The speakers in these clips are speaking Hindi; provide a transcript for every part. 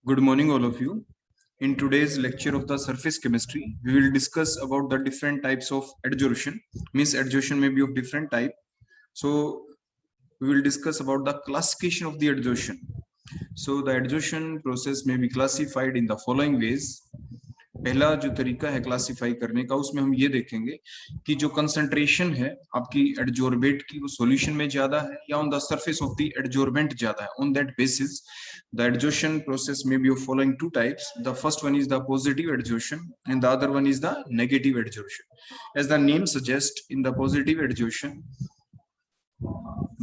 Good morning, all of you. In today's lecture of the surface chemistry, we will discuss about the different types of adsorption. Means adsorption may be of different type. So we will discuss about the classification of the adsorption. So the adsorption process may be classified in the following ways. पहला जो तरीका है क्लासिफाई करने का, उसमें हम ये देखेंगे कि जो कंसंट्रेशन है आपकी एडजॉर्बेट की, वो सॉल्यूशन में ज्यादा है या on the surface of the adsorbent ज्यादा है. On that basis the adsorption process may be of following two types. The first one is the positive adsorption and the other one is the negative adsorption. As the name suggests, in the positive adsorption,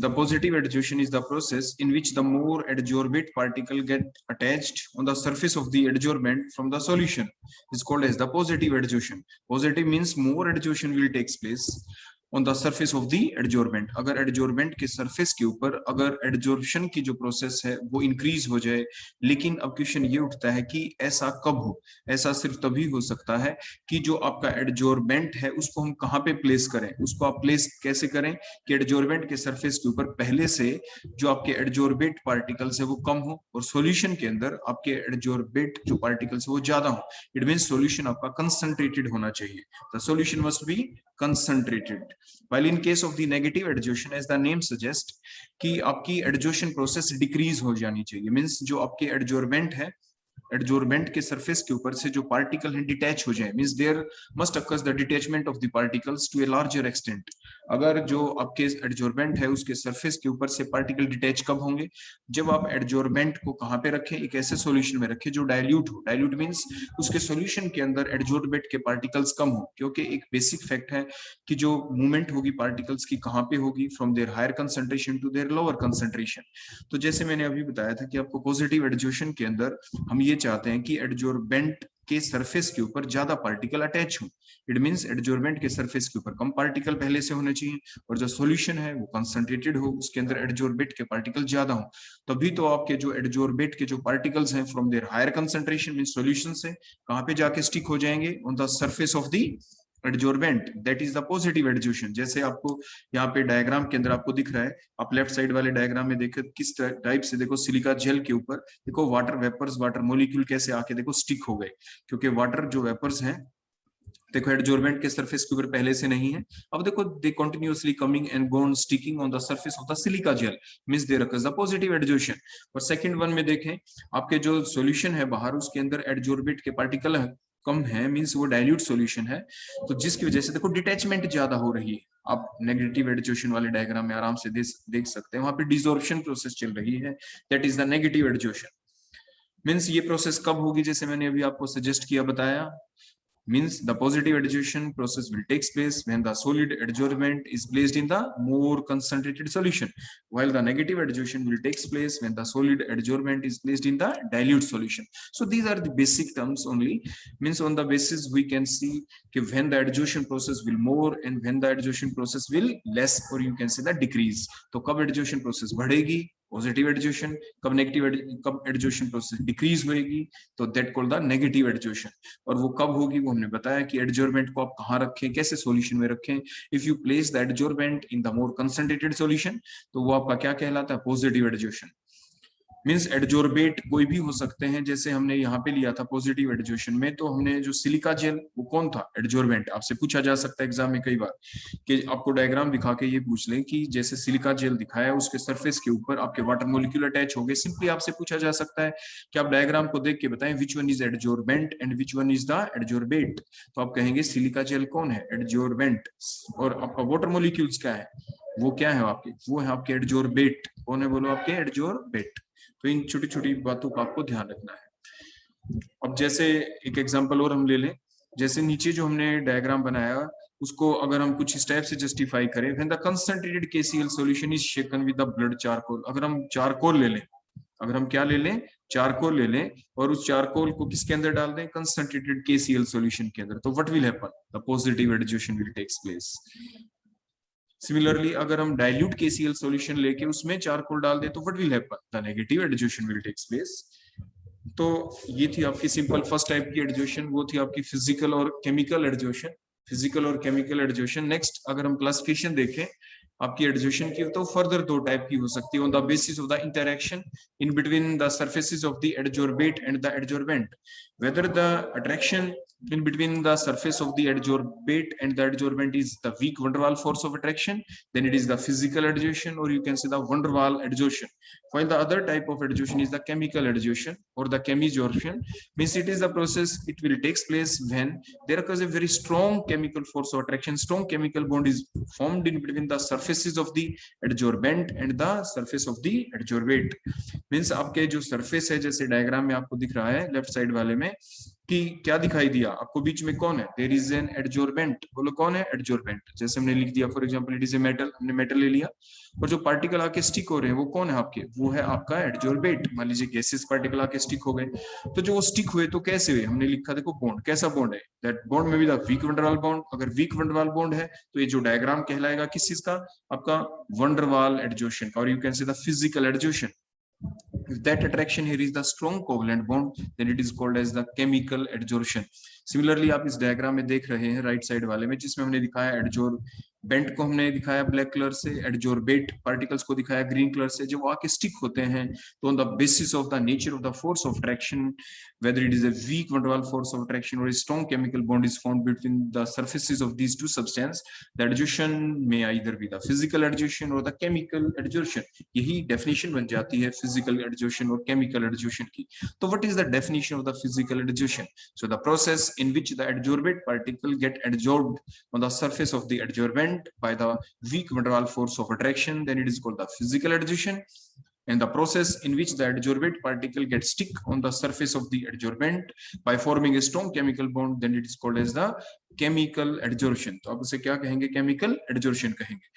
the positive adsorption is the process in which the more adsorbate particle get attached on the surface of the adsorbent from the solution. It's called as the positive adsorption. Positive means more adsorption will take place on the surface of the adsorbent. अगर adsorbent के surface के ऊपर अगर adsorption की जो process है वो increase हो जाए, लेकिन अब क्वेश्चन ये उठता है कि ऐसा कब हो. ऐसा सिर्फ तभी हो सकता है कि जो आपका adsorbent है उसको हम कहाँ पे प्लेस करें. उसको आप प्लेस कैसे करें कि adsorbent के surface के ऊपर पहले से जो आपके adsorbate particles है वो कम हो और solution के अंदर आपके adsorbate जो particles है वो ज्यादा हो. It means solution आपका concentrated होना चाहिए. The solution must be concentrated. While in case of the negative adsorption, as the name suggests, कि आपकी adsorption process decrease हो जानी चाहिए. Means जो आपके adsorbent है, एडजोर्बेंट के सरफेस के ऊपर से जो पार्टिकल हैं डिटैच हो जाए. Means there must occurs the detachment of the particles to a larger extent. अगर जो आपके एडजोर्बेंट है उसके सरफेस के ऊपर से पार्टिकल डिटैच कब होंगे? जब आप एडजोर्बेंट को कहां पे रखें? एक ऐसे सॉल्यूशन में रखें जो डाइल्यूट हो. डाइल्यूट मींस उसके सॉल्यूशन के अंदर एडजोर्बेंट के पार्टिकल्स कम हो, क्योंकि एक बेसिक फैक्ट है कि जो मूवमेंट होगी पार्टिकल्स की कहां पे होगी? From there higher concentration to there lower concentration. तो जैसे मैंने अभी बताया था कि आपको पॉजिटिव एडजोर्प्शन के अंदर हम ये चाहते हैं कि एडजोर्बेंट के सरफेस के ऊपर ज्यादा पार्टिकल अटैच हो. इट मींस एडजोर्बेंट के सरफेस के ऊपर कम पार्टिकल पहले से होने चाहिए और जो सॉल्यूशन है वो कंसंट्रेटेड हो, उसके अंदर एडजोर्बेट के पार्टिकल ज्यादा हो. तभी तो आपके जो एडजोर्बेट के जो पार्टिकल्स हैं from there higher concentration means solution से कहां पे जाके स्टिक हो जाएंगे? On the surface of the adsorbent. That is the positive adsorption. जैसे आपको यहाँ पे डायग्राम के अंदर आपको दिख रहा है, आप लेफ्ट साइड वाले डायग्राम में देखो किस टाइप से, देखो सिलिका जेल के ऊपर देखो वाटर वेपर्स, वाटर मॉलिक्यूल कैसे आके देखो स्टिक हो गए, क्योंकि वाटर जो वेपर्स हैं देखो एडजोर्बेंट के सरफेस के ऊपर पहले से नहीं है. अब देखो they continuously coming and gone sticking on the surface of the silica gel. Means there occurs the positive adsorption. और सेकंड वन में देखें आपके जो सॉल्यूशन है बाहर, उसके अंदर एडजोर्बेट के पार्टिकल है कम है, मींस वो डाइल्यूट सॉल्यूशन है, तो जिसकी वजह से देखो डिटैचमेंट ज्यादा हो रही है. आप नेगेटिव एडजोर्प्शन वाले डायग्राम में आराम से देख सकते हैं, वहां पे डिसॉर्प्शन प्रोसेस चल रही है. That is the negative adsorption. Means ये प्रोसेस कब होगी? जैसे मैंने अभी आपको सजेस्ट किया, बताया. Means the positive adsorption process will take place when the solid adsorbent is placed in the more concentrated solution, while the negative adsorption will take place when the solid adsorbent is placed in the dilute solution. So these are the basic terms only. Means on the basis we can see when the adsorption process will more and when the adsorption process will less, or you can say the decrease. तो कब adsorption process बढ़ेगी? पॉजिटिव एडजोर्प्शन. कब नेगेटिव कब एडजोर्प्शन प्रोसेस डिक्रीज होएगी? तो दैट कॉल्ड द नेगेटिव एडजोर्प्शन. और वो कब होगी वो हमने बताया कि एडजोर्बेंट को आप कहां रखें, कैसे सॉल्यूशन में रखें. If you place the adsorbent in the more concentrated solution तो वो आपका क्या कहलाता है? पॉजिटिव एडजोर्प्शन. मींस एडजोर्बेट कोई भी हो सकते हैं. जैसे हमने यहाँ पे लिया था पॉजिटिव एडजोर्प्शन में, तो हमने जो सिलिका जेल वो कौन था? एडजोर्बेंट. आपसे पूछा जा सकता है एग्जाम में कई बार कि आपको डायग्राम दिखा के ये पूछ लें कि जैसे सिलिका जेल दिखाया है उसके सरफेस के ऊपर आपके वाटर मॉलिक्यूल अटैच हो गए. सिंपली आपसे पूछा जा सकता है कि आप डायग्राम को देख के बताएं which one is adsorbent and which one is the adsorbate. तो आप कहेंगे सिलिका जेल कौन है? एडजोर्बेंट. और आपका वाटर मॉलिक्यूल्स क्या है? वो क्या है आपके? वो है आपके एडजोर्बेट. कौन है? बोलो आपके एडजोर्बेट. तो इन छोटी छोटी बातों का आपको ध्यान रखना है. अब जैसे एक एग्जांपल और हम ले लें, जैसे नीचे जो हमने डायग्राम बनाया उसको अगर हम कुछ इस टाइप से जस्टिफाई करें, when the concentrated KCl solution is shaken with the blood charcoal. अगर हम चारकोल ले लें, अगर हम क्या ले लें? चारकोल ले लें, और उस चारकोल को किसके अंदर डाल दें? कंसंट्रेटेड KCl सॉल्यूशन के अंदर. तो what will happen? The positive adsorption will takes place. Similarly अगर हम डाइल्यूट KCl सॉल्यूशन लेके उसमें चारकोल डाल दें तो what will happen? The negative adsorption will takes place. तो ये थी आपकी सिंपल फर्स्ट टाइप की एडजोर्प्शन, वो थी आपकी फिजिकल और केमिकल एडजोर्प्शन. फिजिकल और केमिकल एडजोर्प्शन. नेक्स्ट अगर हम क्लासिफिकेशन देखें आपकी एडजोशन की तो फर्दर दो टाइप की हो सकती है, on the basis of the interaction in between the surfaces of the adsorbate and the adsorbent, whether the attraction in between the surface of the adsorbate and the adsorbent is the weak van der Waals force of attraction, then it is the physical adsorption, or you can say the van der Waals adsorption. While the other type of adsorption is the chemical adsorption or the chemisorption, means it is the process, it will takes place when there occurs a very strong chemical force of attraction, strong chemical bond is formed in between the surfaces of the adsorbent and the surface of the adsorbate. Means आपके जो सरफेस है, जैसे डायग्राम में आपको दिख रहा है लेफ्ट साइड वाले में, कि क्या दिखाई दिया आपको, बीच में कौन है, देयर इज एन एडजोर्बेंट, बोलो कौन है एडजोर्बेंट, जैसे हमने लिख दिया for example it is a metal, हमने मेटल ले लिया, और जो पार्टिकल आके स्टिक हो रहे हैं वो कौन है आपके, वो है आपका एडजोर्बेट। मान लीजिए गैसेस पार्टिकल आके स्टिक हो गए, तो जो वो स्टिक हुए तो कैसे हुए, हमने लिखा देखो बॉन्ड, कैसा बॉन्ड है, दैट बॉन्ड में भी the weak van der Waals bond, अगर weak van der Waals bond है तो ये जो डायग्राम कहलाएगा किस चीज का, आपका van der Waals एडजोर्शन, और you can say the physical adsorption. If that attraction here is the strong covalent bond, then it is called as the chemical adsorption. Similarly, आप इस डायग्राम में देख रहे हैं राइट साइड वाले में, जिसमें हमने दिखाया एडजोर्बेंट को हमने दिखाया ब्लैक कलर से, एडजोर्बेट पार्टिकल्स को दिखाया ग्रीन कलर से। जब आके स्टिक होते हैं तो on the basis of the nature of the force of attraction, whether it is a weak van der Waals force of attraction or a strong chemical bond is formed between the surfaces of these two substances, the adsorption may either be the physical adsorption or the chemical adsorption. यही definition बन जाती है physical adsorption और chemical adsorption की। तो what is the definition of the physical adsorption? So the process in which the adsorbate particle get adsorbed on the surface of the adsorbent by the weak van der Waals force of attraction, then it is called the physical adsorption. And the process in which the adsorbate particle gets stick on the surface of the adsorbent by forming a strong chemical bond, then it is called as the chemical adsorption. तो आप उसे क्या कहेंगे, chemical adsorption कहेंगे,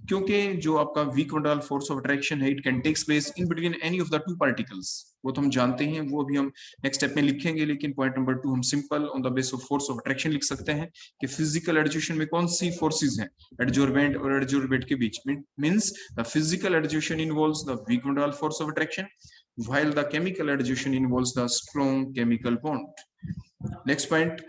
क्योंकि जो आपका weak van der Waals force of attraction है, it can takes place in between any of the two particles, वो तो हम जानते हैं, वो अभी हम नेक्स्ट स्टेप में लिखेंगे, लेकिन पॉइंट नंबर 2 हम simple on the base of force of attraction लिख सकते हैं कि फिजिकल एडजोर्शन में कौन सी फोर्सेस हैं एडजोर्बेंट और एडजोर्बेट के बीच में, means the physical adsorption involves the weak van der Waals force of attraction, while the chemical adsorption involves the strong chemical bond. Next point,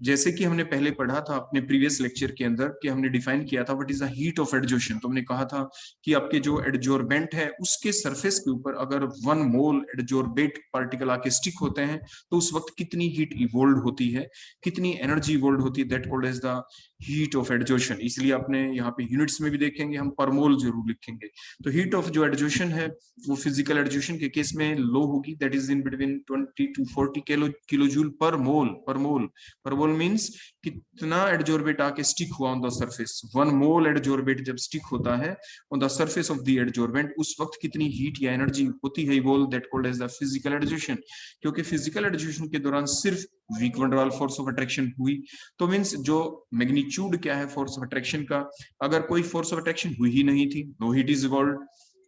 जैसे कि हमने पहले पढ़ा था अपने प्रीवियस लेक्चर के अंदर कि हमने डिफाइन किया था what is the heat of adsorption, तो हमने कहा था कि आपके जो एडजोर्बेंट है उसके सरफेस के ऊपर अगर 1 मोल एडजोर्बेट पार्टिकल आके स्टिक होते हैं तो उस वक्त कितनी हीट इवोल्व होती है, कितनी एनर्जी इवोल्व होती है, that called as the heat of adsorption. इसलिए आपने यहाँ पे यूनिट्स में भी देखेंगे हम पर मोल जरूर लिखेंगे। तो हीट ऑफ जो एडजोर्शन है वो फिजिकल एडजोर्शन के केस में लो होगी, that is in between 20 to 40 kilo joule per mole. Per mole means कितना एडजोर्बेट आके स्टिक हुआ on the surface. 1 mole adsorbate जब स्टिक होता है on the surface of the adsorbent, उस वक्त कितनी हीट या एनर्जी होती है evolve, that called as the physical adsorption. क्योंकि फिजिकल एडजोर्शन के दौरान सिर्फ weak van der Waals force of attraction हुई, तो मींस जो मैग्नीट्यूड क्या है फोर्स ऑफ अट्रैक्शन का, अगर कोई फोर्स ऑफ अट्रैक्शन हुई ही नहीं थी, नो हीट इज इवॉल्व,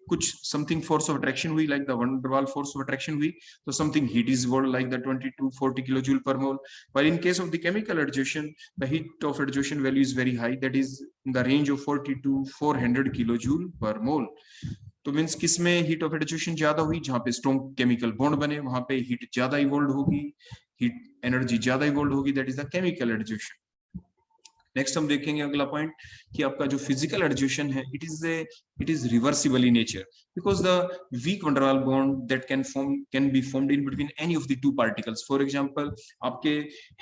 कुछ समथिंग फोर्स ऑफ अट्रैक्शन हुई like the van der Waals force of attraction हुई, तो something heat is evolve like the 20 to 40 kilojoule पर मोल। While in case of the chemical adsorption, the heat of adsorption value is very high, that is in the range of 40 to 400 kilojoule per mole. तो मींस किसमें हीट ऑफ एडजोर्शन ज्यादा हुई, जहां पे स्ट्रॉन्ग केमिकल बॉन्ड बने वहां पे हीट ज्यादा इवोल्व होगी, हीट एनर्जी ज्यादा इवोल्व होगी, that is the chemical adsorption. Next हम देखेंगे अगला पॉइंट कि आपका जो फिजिकल एडजोर्शन है it is reversible in nature because the weak van der Waals bond that can be formed in between any of the two particles. For example, आपके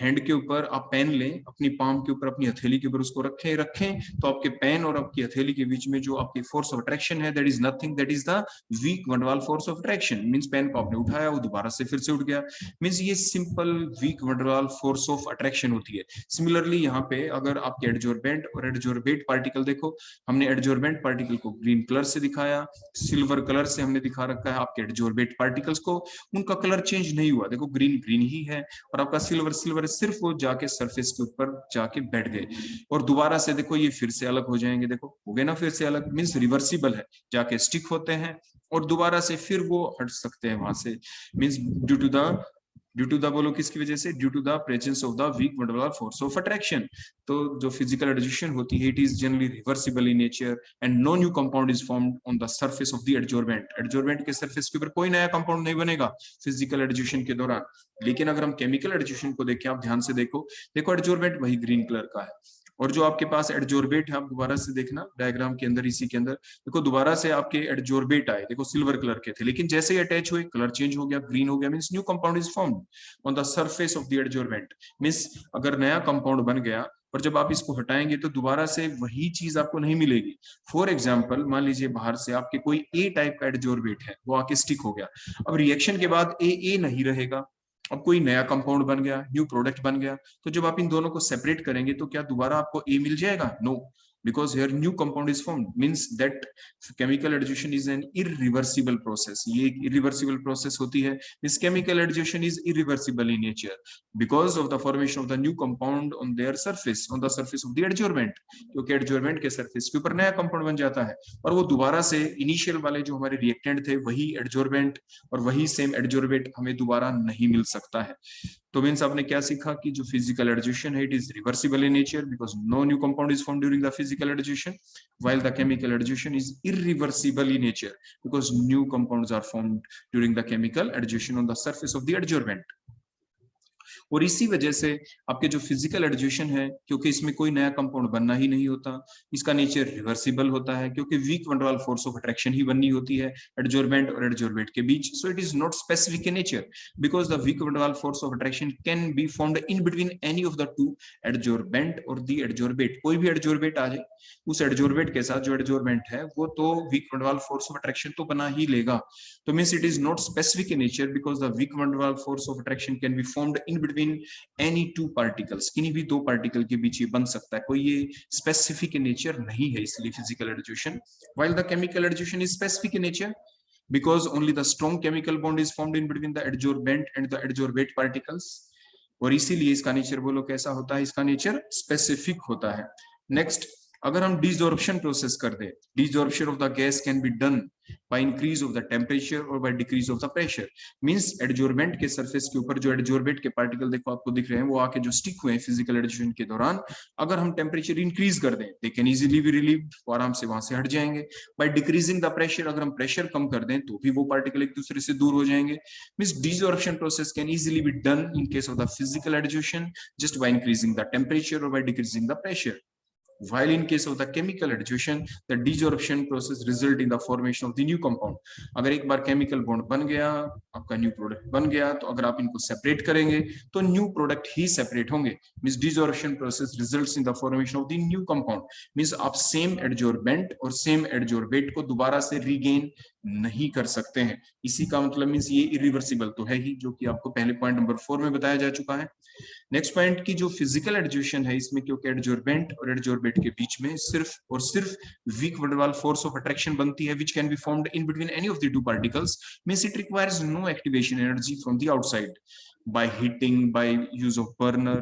हैंड के ऊपर आप पेन लें, अपनी पाम के ऊपर, अपनी हथेली के ऊपर उसको रखें तो आपके पेन और आपकी हथेली के बीच में जो आपकी फोर्स ऑफ अट्रैक्शन है that is nothing, that is the weak van der Waals force of attraction. Means pen को आपने उठाया, वो दोबारा से फिर से उठ गया, मींस ये simple weak van der Waals force of attraction होती है। सिमिलरली यहाँ पे अगर आपके एडजोर्बेंट और एडजोर्बेट पार्टिकल देखो, हमने एडजोर्बेंट पार्टिकल को ग्रीन कलर से दिखाया, सिल्वर कलर से हमने दिखा रखा है आपके एडजोर्बेट पार्टिकल्स को, उनका कलर चेंज नहीं हुआ, देखो ग्रीन ग्रीन ही है और आपका सिल्वर सिर्फ वो जाके सरफेस के ऊपर जाके बैठ गए और दोबारा से देखो ये फिर से अलग हो जाएंगे, देखो हो गए ना फिर से अलग, मींस रिवर्सिबल है, जाके स्टिक होते हैं और दोबारा से फिर वो हट सकते हैं वहां से, मींस ड्यू टू द बोलो किसकी वजह से, due to the presence of the weak van der Waals force of attraction. तो जो फिजिकल एडजोर्शन होती है it is generally reversible in nature and no new compound is formed on the surface of the adsorbent. Adsorbent के सरफेस के ऊपर कोई नया कंपाउंड नहीं बनेगा फिजिकल एडजोर्शन के दौरान। लेकिन अगर हम केमिकल एडजोर्शन को देखें, आप ध्यान से देखो एडजोर्बेंट वही ग्रीन कलर का है और जो आपके पास एडजॉर्बेट है, आप दोबारा से देखना डायग्राम के अंदर, इसी के अंदर देखो, दोबारा से आपके एडजॉर्बेट आए, देखो सिल्वर कलर के थे, लेकिन जैसे ही अटैच हुए कलर चेंज हो गया, ग्रीन हो गया, means new compound is formed on the surface of the adsorbent. Means अगर नया कंपाउंड बन गया और जब आप इसको हटाएंगे तो दोबारा से वही चीज आपको नहीं मिलेगी। फॉर एग्जाम्पल, मान लीजिए बाहर से आपके कोई ए टाइप का एडजॉर्बेट है, वो आके स्टिक हो गया, अब रिएक्शन के बाद ए नहीं रहेगा, अब कोई नया कंपाउंड बन गया, न्यू प्रोडक्ट बन गया, तो जब आप इन दोनों को सेपरेट करेंगे तो क्या दोबारा आपको ए मिल जाएगा? No, because here new compound is formed, means that chemical addition is an irreversible process। ये एक irreversible process होती है, means chemical addition is irreversible in nature because of the formation of the new compound on their surface, on the surface of the adsorbent, क्योंकि adsorbent के surface के ऊपर नया compound बन जाता है और वो दोबारा से initial वाले जो हमारे reactant थे वही adsorbent और वही same adsorbate हमें दोबारा नहीं मिल सकता है। तो मीन्स आपने क्या सीखा कि जो फिजिकल एडजस्टेशन है, it is reversible in nature because no new compound is formed during the physical adsorption, while the chemical adjustment is irreversible in nature because new compounds are formed during the chemical adjustment on the surface of the adsorbent। और इसी वजह से आपके जो फिजिकल एडजस्टेशन है, क्योंकि इसमें कोई नया कंपाउंड बनना ही नहीं होता, इसका नेचर रिवर्सिबल होता है क्योंकि weak van Waals force of attraction ही बननी होती है एडजॉर्बेंट और एडजॉर्बेट के बीच। So it is not specific in nature because the weak van Waals force of attraction can be found in between any of the two, adsorbent और द एडजॉर्बेट। कोई भी एडजॉर्बेट आ जाए, उस एडजॉर्बेट के साथ जो एडजॉर्बेंट है वो तो weak van Waals force of attraction तो बना ही लेगा। तो means it is not specific in nature because the weak van Waals force of attraction can be found in between any two particles, किन्हीं भी दो पार्टिकल के बीच ये बन सकता है, कोई ये स्पेसिफिक इन नेचर नहीं है, इसलिए physical adsorption. While the chemical adsorption is specific in nature because only the strong chemical bond is formed in between the adsorbent and the adsorbate particles, और इसीलिए इसका नेचर बोलो कैसा होता है, इसका नेचर स्पेसिफिक होता है। नेक्स्ट, अगर हम डिसॉर्प्शन प्रोसेस कर दे, desorption of the gas can be done by increase of the temperature और by decrease of the pressure. Means adsorbent के सरफेस के ऊपर जो एडजॉर्बेट के पार्टिकल देखो आपको दिख रहे हैं, वो आके जो स्टिक हुए हैं फिजिकल एडजस्टेशन के दौरान, अगर हम टेम्परेचर इंक्रीज कर दें they can easily B relieved, आराम से वहां से हट जाएंगे। बाय डिक्रीजिंग द प्रेशर, अगर हम प्रेशर कम कर दें तो भी वो पार्टिकल एक दूसरे से दूर हो जाएंगे। Means desorption process can easily be done in case of the physical adsorption just by increasing the temperature or by decreasing the pressure, while in case of the chemical addition the desorption process result in the formation of the new compound। अगर एक बार केमिकल बॉन्ड बन गया, आपका न्यू प्रोडक्ट बन गया, तो अगर आप इनको सेपरेट करेंगे तो न्यू प्रोडक्ट ही सेपरेट होंगे। Means desorption process results in the formation of the new compound. Means आप सेम एडजॉर्बेंट और सेम एडजॉर्बेट को दोबारा से रीगेन नहीं कर सकते हैं। इसी का मतलब मींस ये इरिवर्सिबल तो है ही, जो कि आपको पहले पॉइंट नंबर 4 में बताया जा चुका है। नेक्स्ट पॉइंट की जो फिजिकल एडजस्टेशन है, इसमें क्योंकि एडजॉर्बेंट और एडजॉर्बेट के बीच में सिर्फ और सिर्फ weak van Waals force of attraction बनती है which can be formed in between any of the two particles, means it requires no activation energy from the outside by heating, by use of burner,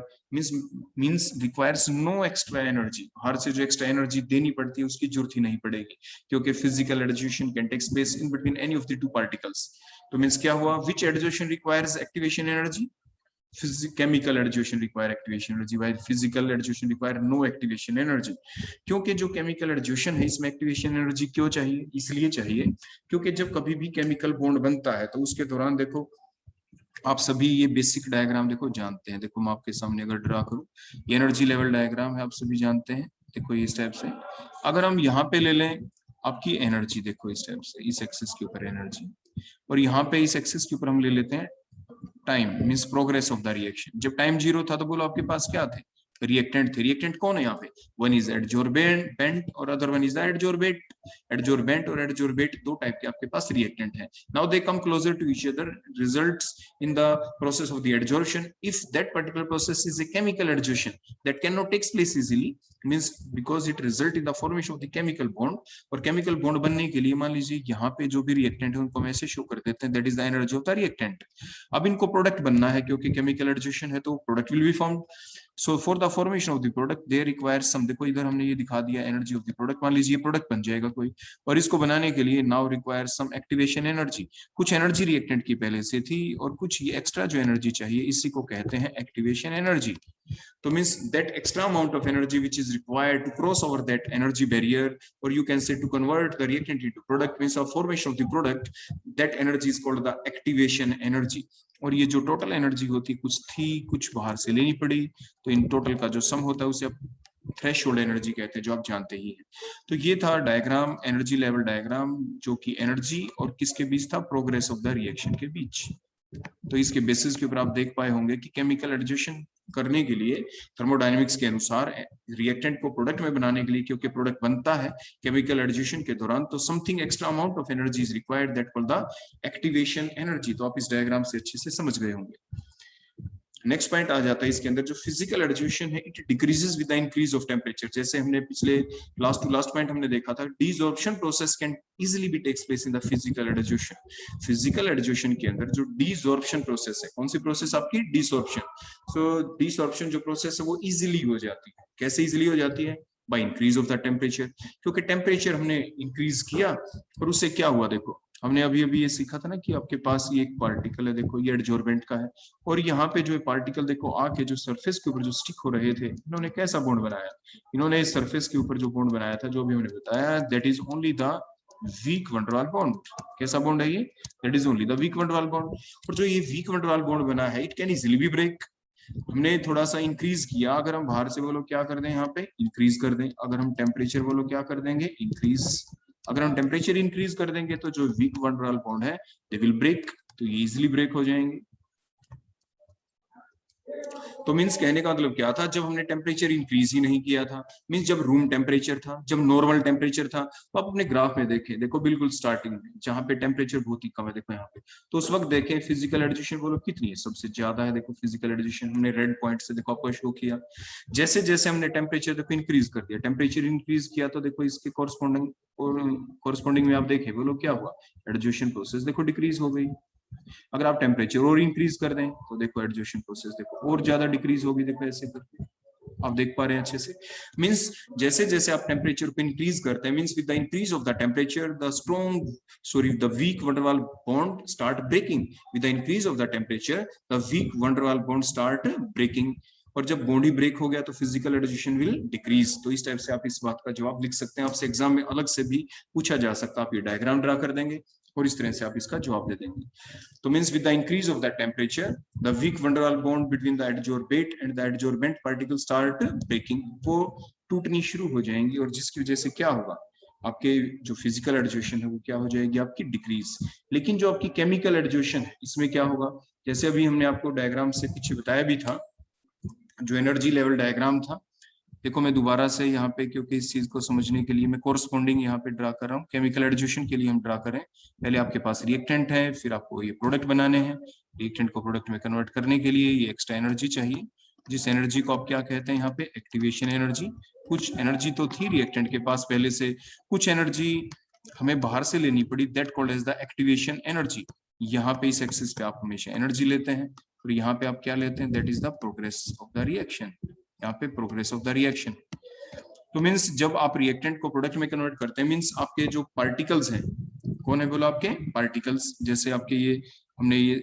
means requires no extra energy। बाहर से जो एक्स्ट्रा एनर्जी देनी पड़ती है उसकी जरूरत ही नहीं पड़ेगी क्योंकि physical adsorption can take place in between any of the two particles. तो मींस क्या हुआ, which adsorption requires activation energy, chemical adjustment require activation energy while physical adjustment require no activation energy। क्योंकि जो chemical adjustment है इसमें activation energy क्यों चाहिए, इसलिए चाहिए क्योंकि जब कभी भी chemical bond बनता है तो उसके दौरान देखो, आप सभी ये बेसिक डायग्राम देखो जानते हैं, देखो मैं आपके सामने अगर ड्रा करूं, ये एनर्जी लेवल डायग्राम है, आप सभी जानते हैं। देखो इस टाइप से अगर हम यहाँ पे ले लें आपकी एनर्जी, देखो इस टाइप से इस एक्सिस के ऊपर एनर्जी, और यहाँ पे इस एक्सिस के ऊपर हम ले लेते हैं time, means progress of the reaction. जब टाइम 0 था तो बोलो आपके पास क्या थे, रिएक्टेंट थे। रिएक्टेंट कौन है यहाँ पे, वन इज एडजॉर्बेंट और other one is the adsorbate. Adsorbent और एडजॉर्बेट दो टाइप के आपके पास रिएक्टेंट हैं। Now they come closer to each other, results in the process of the adsorption. If that particular process is a chemical adsorption that can not takes place easily, means because it result in the formation of the chemical bond. और केमिकल बॉन्ड बनने के लिए मान लीजिए यहाँ पे जो भी रिएक्टेंट है उनको हम ऐसे शो कर देते हैं, that is the energy of the reactant. अब इनको प्रोडक्ट बनना है क्योंकि केमिकल एडजॉर्प्शन है तो product will be found. So for the formation of the product they requires some, देखो इधर हमने ये दिखा दिया एनर्जी ऑफ द प्रोडक्ट, मान लीजिए प्रोडक्ट बन जाएगा कोई, और इसको बनाने के लिए now require some activation energy. कुछ एनर्जी रिएक्टेंट की पहले से थी और कुछ ये एक्स्ट्रा जो एनर्जी चाहिए इसी को कहते हैं एक्टिवेशन एनर्जी। तो means that extra amount of energy which is required to cross over that energy barrier, और you can say to convert the reactant into product, means of formation of the product, that energy is called the activation energy. और ये जो टोटल एनर्जी होती कुछ थी, कुछ बाहर से लेनी पड़ी, तो इन टोटल का जो सम होता है उसे थ्रेशोल्ड एनर्जी कहते हैं, जो आप जानते ही हैं। तो ये था डायग्राम, एनर्जी लेवल डायग्राम, जो कि एनर्जी और किसके बीच था, प्रोग्रेस ऑफ द रिएक्शन के बीच। तो इसके बेसिस के ऊपर आप देख पाए होंगे कि केमिकल एडजस्टमेंट करने के लिए थर्मोडायनेमिक्स के अनुसार रिएक्टेंट को प्रोडक्ट में बनाने के लिए, क्योंकि प्रोडक्ट बनता है केमिकल एडजस्टेशन के दौरान, तो something extra amount of energy is required, that called the activation energy. तो आप इस डायग्राम से अच्छे से समझ गए होंगे। नेक्स्ट पॉइंट आ जाता है इसके अंदर, जो फिजिकल एडजस्टेशन है, it decreases with the increase of temperature. जैसे हमने पिछले लास्ट टू लास्ट पॉइंट हमने देखा था, desorption process can easily be takes place in the physical adsorption. Physical adsorption के अंदर जो डिसॉर्प्शन प्रोसेस है, कौन सी प्रोसेस आपकी, डिसॉर्प्शन। सो डिसॉर्प्शन जो प्रोसेस है वो इजीली हो जाती है। कैसे इजीली हो जाती है, bye increase of the temperature. क्योंकि टेम्परेचर हमने इंक्रीज किया और उससे क्या हुआ, देखो हमने अभी अभी ये सीखा था ना कि आपके पास ये एक पार्टिकल है, देखो ये एडजॉर्बेंट का है, और यहाँ पे जो पार्टिकल देखो आके जो सरफेस के ऊपर जो स्टिक हो रहे थे, इन्होंने कैसा बॉन्ड बनाया, इन्होंने इस सरफेस के ऊपर जो बॉन्ड बनाया था, जो भी हमने बताया, that is only the weak van डाल बॉन्ड। कैसा बॉन्ड है ये, that is only the weak van डाल बॉन्ड। और जो ये वीक वन डाल बॉन्ड बना है, it can easily be break. हमने थोड़ा सा इंक्रीज किया, अगर हम बाहर से बोलो क्या कर दें, यहाँ पे इंक्रीज कर दें, अगर हम टेम्परेचर बोलो क्या कर देंगे, इंक्रीज। अगर हम टेम्परेचर इंक्रीज कर देंगे तो जो वीक वन डाल बॉन्ड है दे विल ब्रेक, तो ये इजिली ब्रेक हो जाएंगे। तो मींस कहने का मतलब क्या था, जब हमने टेम्परेचर इंक्रीज ही नहीं किया था, मींस जब रूम टेम्परेचर था, जब नॉर्मल टेम्परेचर था, तो आप अपने ग्राफ में देखें, देखो बिल्कुल स्टार्टिंग में जहां पे टेम्परेचर बहुत ही कम है, देखो यहाँ पे, तो उस वक्त देखें फिजिकल एडजस्टेशन बोलो कितनी है, सबसे ज्यादा है। देखो फिजिकल एडजस्टेशन हमने रेड पॉइंट से देखो आपको शो किया। जैसे जैसे हमने टेम्परेचर देखो इंक्रीज कर दिया, टेम्परेचर इंक्रीज किया, तो देखो इसके कोरस्पॉन्डिंग में आप देखें बोलो क्या हुआ, एडजस्टेशन प्रोसेस देखो डिक्रीज हो गई। अगर आप टेम्परेचर और इंक्रीज कर दें तो देखो एडजस्टेशन प्रोसेस देखो और ज्यादा डिक्रीज होगी, देखो ऐसे करके आप देख पा रहे हैं अच्छे से। मींस जैसे जैसे आप टेम्परेचर को इंक्रीज करते हैं, means with the increase of the temperature the weak van डाल bond start breaking. With the increase of the temperature the weak van डाल बॉन्ड स्टार्ट ब्रेकिंग। और जब बॉन्ड ही ब्रेक हो गया तो फिजिकल एडजस्टेशन विल डिक्रीज। तो इस टाइप से आप इस बात का जवाब लिख सकते हैं, आपसे एग्जाम में अलग से भी पूछा जा सकता है। आप ये डायग्राम ड्रा कर देंगे और इस तरह से आप इसका जवाब दे देंगे। तो means with the increase of the temperature the weak van डाल bond between the adsorbate and the adsorbent particle start breaking, वो टूटनी शुरू हो जाएंगी, और जिसकी वजह से क्या होगा, आपके जो फिजिकल एडजस्टेशन है वो क्या हो जाएगी, आपकी डिक्रीज। लेकिन जो आपकी केमिकल एडजस्टेशन है इसमें क्या होगा, जैसे अभी हमने आपको डायग्राम से पीछे बताया भी था, जो एनर्जी लेवल डायग्राम था, देखो मैं दोबारा से यहाँ पे, क्योंकि इस चीज को समझने के लिए मैं कोरस्पॉन्डिंग यहाँ पे ड्रा कर रहा हूँ। केमिकल एडजस्टेशन के लिए हम ड्रा करें, पहले आपके पास रिएक्टेंट है, फिर आपको ये प्रोडक्ट बनाने हैं। रिएक्टेंट को प्रोडक्ट में कन्वर्ट करने के लिए ये एक्स्ट्रा एनर्जी चाहिए, जिस एनर्जी को आप क्या कहते हैं यहाँ पे, एक्टिवेशन एनर्जी। कुछ एनर्जी तो थी रिएक्टेंट के पास पहले से, कुछ एनर्जी हमें बाहर से लेनी पड़ी, that called as the activation energy. यहाँ पे इस एक्सिस पे आप हमेशा एनर्जी लेते हैं, और यहाँ पे आप क्या लेते हैं, that is the progress of the reaction. यहाँ पे प्रोग्रेस ऑफ द रिएक्शन। तो मींस जब आप रिएक्टेंट को प्रोडक्ट में कन्वर्ट करते हैं, मींस आपके जो पार्टिकल्स हैं, कौन है बोलो, आपके पार्टिकल्स। जैसे आपके ये हमने ये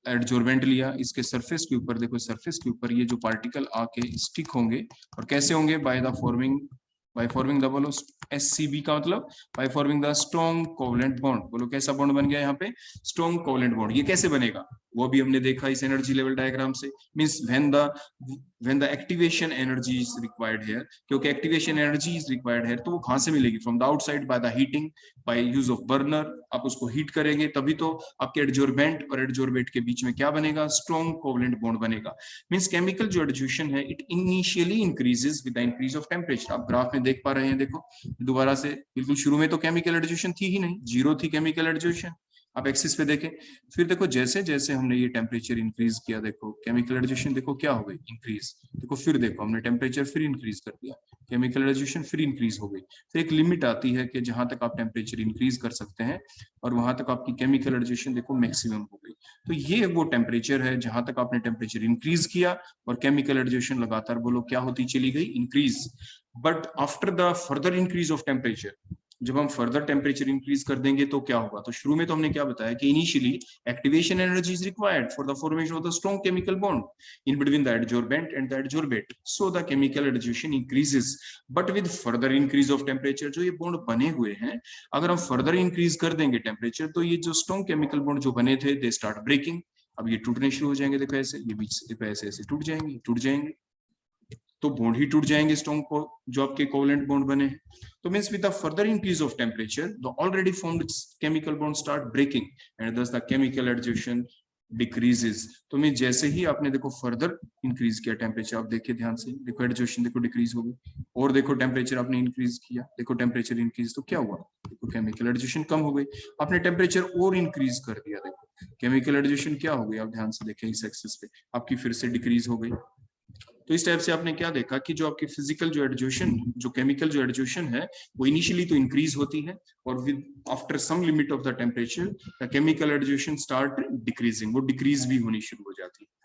एडजॉर्बेंट लिया, इसके सरफेस के ऊपर देखो, सरफेस के ऊपर ये जो पार्टिकल आके स्टिक होंगे, और कैसे होंगे, बाय फॉर्मिंग द बोलो SCB का मतलब bye forming the strong covalent bond. बोलो कैसा बॉन्ड बन गया यहाँ पे, स्ट्रॉन्ग कोवलेंट बॉन्ड। ये कैसे बनेगा वो भी हमने देखा इस एनर्जी लेवल डायग्राम से। Means when the activation energy is required here, क्योंकि एक्टिवेशन एनर्जी इज रिक्वायर्ड है, तो वो कहां से मिलेगी, from the outside by the heating, by use of burner. आप उसको हीट करेंगे तभी तो आपके एडजॉर्बेंट और एडजॉर्बेट के बीच में क्या बनेगा, स्ट्रॉन्ग कोवलेंट बॉन्ड बनेगा। मींस केमिकल जो एडजस्टेशन है, it initially increases with the increase of temperature. आप ग्राफ में देख पा रहे हैं, देखो दोबारा से, बिल्कुल शुरू में तो केमिकल एडजस्टेशन थी ही नहीं, जीरो थी केमिकल एडजस्टेशन। आप एक्सिस पे देखें, फिर देखो जैसे जैसे हमने ये टेम्परेचर इंक्रीज किया, देखो केमिकल एडजस्टेशन देखो क्या हो गई, इंक्रीज। देखो फिर देखो हमने टेम्परेचर फिर इंक्रीज कर दिया, केमिकल एडजस्टेशन फिर इंक्रीज हो गई। फिर एक लिमिट आती है कि जहां तक आप टेम्परेचर इंक्रीज कर सकते हैं, और वहां तक आपकी केमिकल एडजस्टेशन देखो मैक्सिमम हो गई। तो ये वो टेम्परेचर है जहां तक आपने टेम्परेचर इंक्रीज किया, और केमिकल एडजस्टेशन लगातार बोलो क्या होती चली गई, increase. But after the further increase of temperature, जब हम फर्दर टेम्परेचर इंक्रीज कर देंगे तो क्या होगा, तो शुरू में तो हमने क्या बताया कि initially activation energy is required for the formation of the strong chemical bond in between the adsorbent and the adsorbate, so the chemical adsorption increases. But with further increase of temperature, जो ये बॉन्ड बने हुए हैं, अगर हम फर्दर इंक्रीज कर देंगे टेम्परेचर, तो ये जो स्ट्रॉन्ग केमिकल बॉन्ड जो बने थे, दे स्टार्ट ब्रेकिंग। अब ये टूटने शुरू हो जाएंगे, देखो ऐसे, ये बीच से देखो ऐसे ऐसे टूट जाएंगे, टूट जाएंगे। तो बॉन्ड ही टूट जाएंगे स्ट्रॉन्ग को जो आपके कोवेलेंट बॉन्ड बने हैं। तो means with the further increase of temperature the already formed chemical bond start breaking and thus the chemical adsorption decreases. तो मैं जैसे ही आपने देखो फर्दर इंक्रीज किया टेम्परेचर, आप देखिए ध्यान से, देखो एडजोशन देखो डिक्रीज हो गई, और देखो टेम्परेचर आपने इंक्रीज किया, देखो टेम्परेचर इंक्रीज, तो क्या हुआ, देखो केमिकल एडजोशन कम हो गई। आपने टेम्परेचर और इंक्रीज कर दिया, देखो केमिकल एडजोशन क्या हो गई, आप ध्यान से देखें इस एक्सिस पे आपकी फिर से डिक्रीज हो गई। तो इस टाइप से आपने क्या देखा कि जो आपकी फिजिकल जो एडजोशन, जो केमिकल जो एडजोशन है वो इनिशियली तो इंक्रीज होती है और with after some limit of the temperature the chemical adsorption start decreasing, वो डिक्रीज भी होनी शुरू हो जाती है।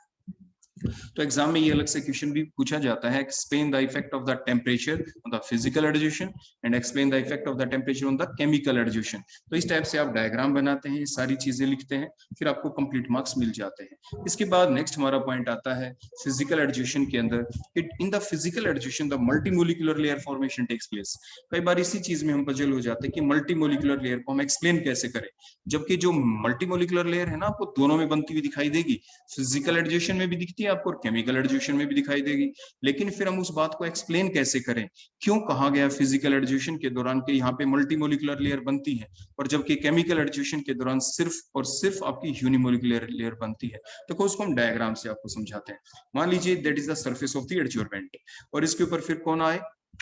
तो एग्जाम में ये अलग से क्वेश्चन भी पूछा जाता है, explain the effect of the temperature on the physical adsorption and explain the effect of the temperature on the chemical adsorption. तो इस टाइप से आप डायग्राम बनाते हैं, ये सारी चीजें लिखते हैं, फिर आपको कंप्लीट मार्क्स मिल जाते हैं। इसके बाद नेक्स्ट हमारा पॉइंट आता है फिजिकल एडजोशन के अंदर, it in the physical adsorption the multimolecular layer formation takes place. कई बार इसी चीज में हम पजल हो जाते हैं कि मल्टीमोलिकुलर लेयर को हम एक्सप्लेन कैसे करें, जबकि जो मल्टीमोलिकुलर लेयर है ना आपको दोनों में बनती हुई दिखाई देगी, फिजिकल एडजोशन में भी दिखती है आपको और केमिकल एडजोशन में भी दिखाई देगी। लेकिन फिर हम उस बात को एक्सप्लेन कैसे करें, क्यों कहा गया फिजिकल एडजोशन के दौरान कि यहाँ पे मल्टीमोलिकुलर लेयर बनती है और जबकि केमिकल एडजोशन के दौरान सिर्फ और सिर्फ आपकी यूनिमोलिकुलर लेयर बनती है। तो उसको हम डायग्राम से आपको समझाते हैं। मान लीजिए that is the surface of the adsorbent, और इसके ऊपर फिर कौन आए,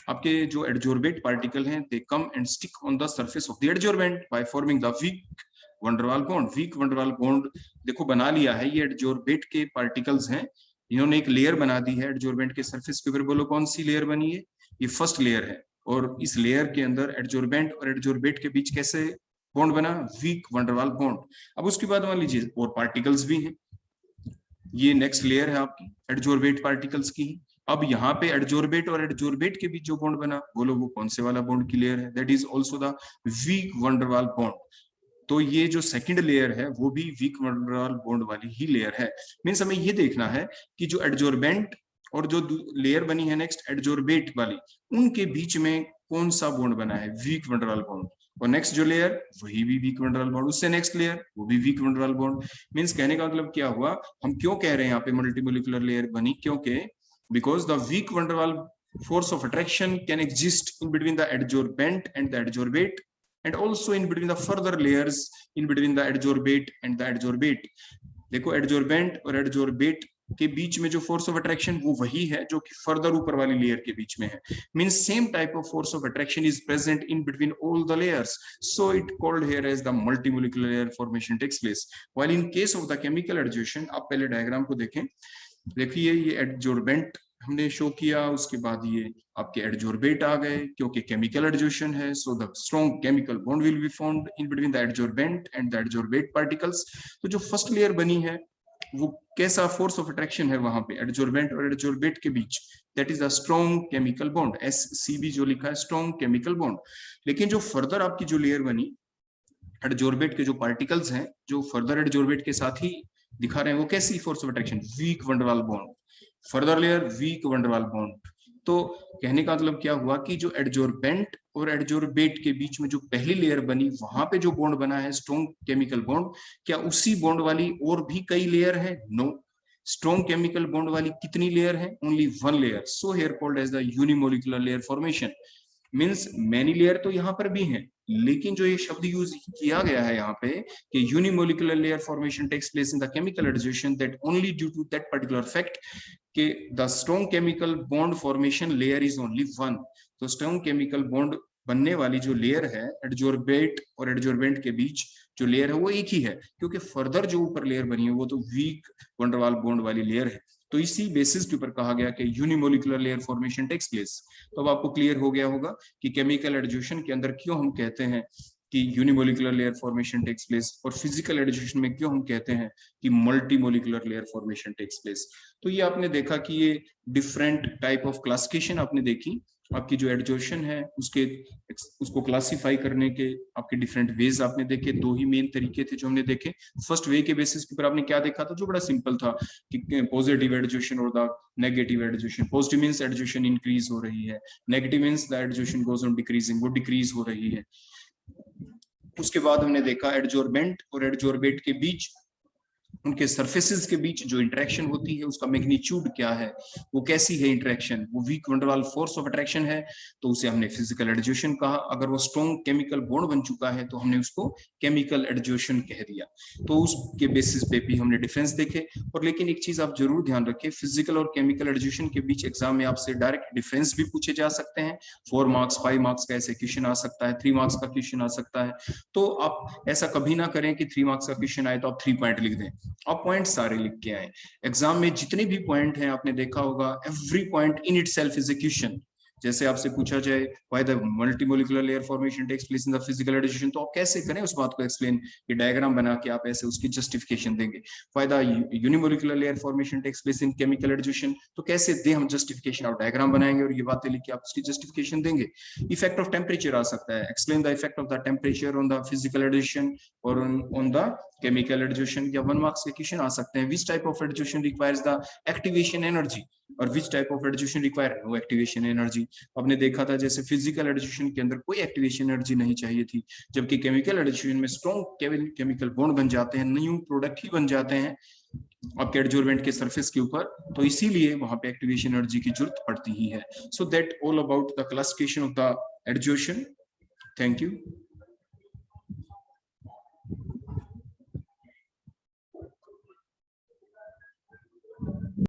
आपके जो एडजोर्बेट पार्टिकल हैं, they come and stick on the surface of the adsorbent by forming the weak van der Waals bond. Weak van der Waals bond देखो बना लिया है, ये एडजोर्बेट के पार्टिकल्स हैं, इन्होंने एक लेयर बना दी है एडजोर्बेंट के सरफेस के ऊपर। बोलो कौन सी लेयर बनी है, ये फर्स्ट लेयर है, और इस लेयर के अंदर एडजोर्बेंट और एडजोर्बेट के बीच कैसे बॉन्ड बना, वीक वंडरवाल बॉन्ड। अब उसके बाद मान लीजिए और पार्टिकल्स भी हैं, ये नेक्स्ट लेयर है आपकी एडजोर्बेट पार्टिकल्स की। अब यहाँ पे एडजोर्बेट और एडजोर्बेट के बीच जो बॉन्ड बना, बोलो वो कौन से वाला बॉन्ड की लेयर है, that is also the weak van der Waals bond. तो ये जो सेकंड लेयर है वो भी वीक वंडरवाल बॉन्ड वाली ही लेयर है। मीन्स हमें ये देखना है कि जो एडजोर्बेंट और जो लेयर बनी है नेक्स्ट एडजोर्बेट वाली, उनके बीच में कौन सा बॉन्ड बना है, वीक वंडरवाल बॉन्ड। और नेक्स्ट जो लेयर वही भी वीक वंडरवाल बॉन्ड, उससे नेक्स्ट लेयर वो भी वीक वंडरवाल बॉन्ड। मीन्स कहने का मतलब क्या हुआ, हम क्यों कह रहे हैं यहाँ पे मल्टीमोलिकुलर लेयर बनी, क्योंकि because the weak van der Waals force of attraction can exist in between the adsorbent and the adsorbate and also in between the further layers in between the adsorbate and the adsorbate। देखो adsorbent और adsorbate के बीच में जो फोर्स ऑफ अट्रैक्शन वो वही है जो कि फर्दर ऊपर वाली लेयर के बीच में है। Means same type of force of attraction is present in between all the layers, so it called here as the multimolecular layer formation takes place. While in case of the chemical adsorption, आप पहले डायग्राम को देखें, देखिए ये एडजोर्बेंट हमने शो किया, उसके बाद ये आपके एडजोर्बेट आ गए, क्योंकि केमिकल एडजोशन है, so the strong chemical bond will be found in between the adsorbent and the adsorbate particles. तो जो फर्स्ट लेयर बनी है वो कैसा फोर्स ऑफ अट्रैक्शन है वहां पे एडजोर्बेंट और एडजोर्बेट के बीच, that is the strong chemical bond, SCB जो लिखा है स्ट्रॉन्ग केमिकल बॉन्ड। लेकिन जो फर्दर आपकी जो लेयर बनी एडजोर्बेट के जो पार्टिकल्स हैं जो फर्दर एडजोर्बेट के साथ ही दिखा रहे हैं, वो कैसी force of attraction, weak van der Waals bond. Further layer weak van der Waals bond. तो कहने का मतलब क्या हुआ कि जो एडजोर्बेंट और एडजोर्बेट के बीच में जो पहली लेयर बनी वहां पे जो बॉन्ड बना है स्ट्रॉन्ग केमिकल बॉन्ड, क्या उसी बॉन्ड वाली और भी कई लेयर है, नो। स्ट्रॉन्ग केमिकल बॉन्ड वाली कितनी लेयर है, only one layer, so here called as the unimolecular layer formation. Means many layer तो यहाँ पर भी है, लेकिन जो ये शब्द यूज किया गया है यहाँ पे कि unimolecular layer formation takes place in the chemical adsorption that only due to that particular fact कि the strong chemical bond formation layer is only one. तो स्ट्रॉन्ग केमिकल बॉन्ड बनने वाली जो लेयर है एडजोर्बेट और एडजोर्बेंट के बीच जो लेयर है वो एक ही है, क्योंकि फर्दर जो ऊपर लेयर बनी है वो तो वीक वंडरवाल बॉन्ड वाली लेयर है। तो इसी बेसिस के ऊपर कहा गया कि unimolecular layer formation takes place. तो अब आपको क्लियर हो गया होगा कि केमिकल एडजोशन के अंदर क्यों हम कहते हैं कि unimolecular layer formation takes place, और फिजिकल एडजोशन में क्यों हम कहते हैं कि multimolecular layer formation takes place. तो ये आपने देखा कि ये डिफरेंट टाइप ऑफ क्लासिफिकेशन आपने देखी, आपकी जो एडजोशन है उसको क्लासिफाई करने के आपके डिफरेंट वेज आपने देखे। दो ही मेन तरीके थे जो हमने देखे। फर्स्ट वे के बेसिस के ऊपर आपने क्या देखा था, जो बड़ा सिंपल था कि पॉजिटिव एडजोशन और the negative adsorption. Positive means adsorption increase हो रही है, negative means the adsorption goes on decreasing, वो डिक्रीज हो रही है। उसके बाद हमने देखा एडजोर्बेंट और एडजोर्बेट के बीच उनके सरफेसेस के बीच जो इंटरेक्शन होती है उसका मैग्नीट्यूड क्या है, वो कैसी है इंटरेक्शन, वो weak van der Waals force of attraction है तो उसे हमने फिजिकल एडजोशन कहा, अगर वो स्ट्रॉन्ग केमिकल बॉन्ड बन चुका है तो हमने उसको केमिकल एडजोशन कह दिया। तो उसके बेसिस पे भी हमने डिफरेंस देखे। और लेकिन एक चीज आप जरूर ध्यान रखें, फिजिकल और केमिकल एडजोशन के बीच एग्जाम में आपसे डायरेक्ट डिफरेंस भी पूछे जा सकते हैं। 4 मार्क्स 5 मार्क्स का ऐसे क्वेश्चन आ सकता है, 3 मार्क्स का क्वेश्चन आ सकता है। तो आप ऐसा कभी ना करें कि 3 मार्क्स का क्वेश्चन आए तो आप 3 पॉइंट लिख दें, आप पॉइंट सारे लिख के आए। एग्जाम में जितने भी पॉइंट हैं आपने देखा होगा, every point in itself is a question. जैसे आपसे पूछा जाए why the multimolecular layer formation takes place in the physical adsorption, तो आप कैसे करें उस बात को एक्सप्लेन, ये डायग्राम बना के आप ऐसे उसकी जस्टिफिकेशन देंगे। Why the unimolecular layer formation takes place in chemical addition, तो कैसे दे हम जस्टिफिकेशन, आप डायग्राम बनाएंगे और ये बातें लिख के आप उसकी जस्टिफिकेशन देंगे। इफेक्ट ऑफ टेम्परेचर आ सकता है, explain the effect of the temperature on the physical adsorption और ऑन द केमिकल एडिशन, या 1 मार्क्स के क्वेश्चन आ सकते हैं। Which type of adsorption requires the activation energy और which type of adsorption require no activation energy. आपने देखा था जैसे फिजिकल एडिशन के अंदर कोई एक्टिवेशन एनर्जी नहीं चाहिए थी, जबकि केमिकल एडिशन में स्ट्रॉन्ग केमिकल बॉन्ड बन जाते हैं, न्यू प्रोडक्ट ही बन जाते हैं आपके एडजोर्बेंट के सरफेस के ऊपर, तो इसीलिए वहां पे एक्टिवेशन एनर्जी की जरूरत पड़ती ही है। So that all about the classification of the adsorption. Thank you.